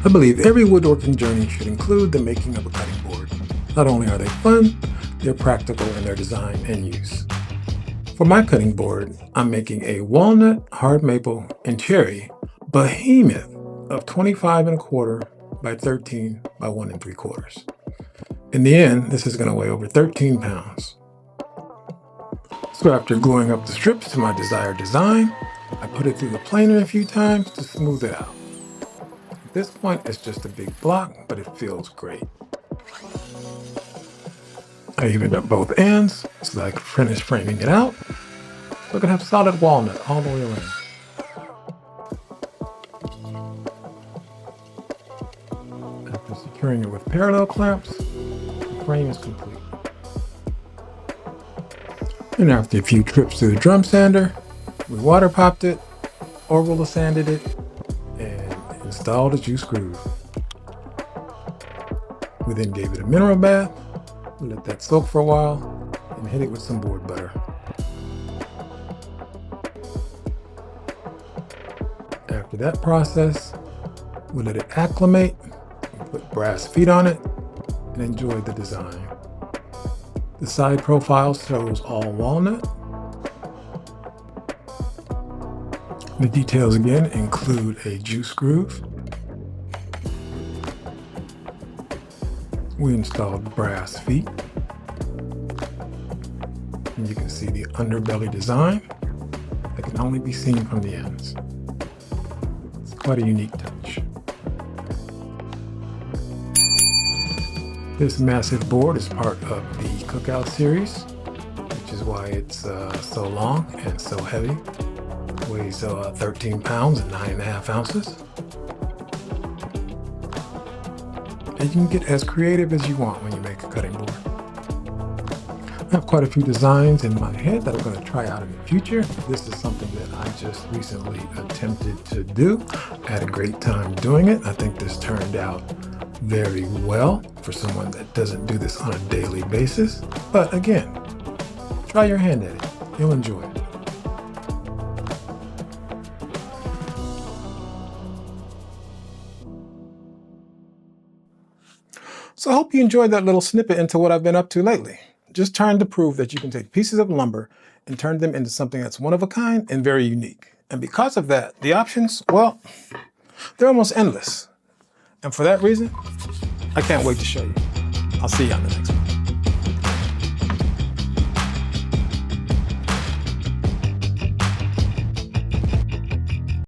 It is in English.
I believe every woodworking journey should include the making of a cutting board. Not only are they fun, they're practical in their design and use. For my cutting board, I'm making a walnut, hard maple, and cherry behemoth of 25¼ by 13 by 1¾ In the end, this is going to weigh over 13 pounds. So after gluing up the strips to my desired design, I put it through the planer a few times to smooth it out. At this point, it's just a big block, but it feels great. I evened up both ends so that I could finish framing it out, so I can have solid walnut all the way around. After securing it with parallel clamps, the frame is complete. And after a few trips through the drum sander, we water popped it, orbital sanded it, and installed a juice groove. We then gave it a mineral bath, we let that soak for a while, and hit it with some board butter. After that process, we let it acclimate, we put brass feet on it, and enjoyed the design. The side profile shows all walnut. The details again include a juice groove. We installed brass feet. And you can see the underbelly design that can only be seen from the ends. It's quite a unique touch. This massive board is part of the Cookout series, which is why it's so long and so heavy. It weighs 13 pounds and 9½ ounces. And you can get as creative as you want when you make a cutting board. I have quite a few designs in my head that I'm going to try out in the future. This is something that I just recently attempted to do. I had a great time doing it. I think this turned out very well for someone that doesn't do this on a daily basis. But again, try your hand at it. You'll enjoy it. So I hope you enjoyed that little snippet into what I've been up to lately. Just trying to prove that you can take pieces of lumber and turn them into something that's one of a kind and very unique. And because of that, the options, well, they're almost endless. And for that reason, I can't wait to show you. I'll see you on the next one.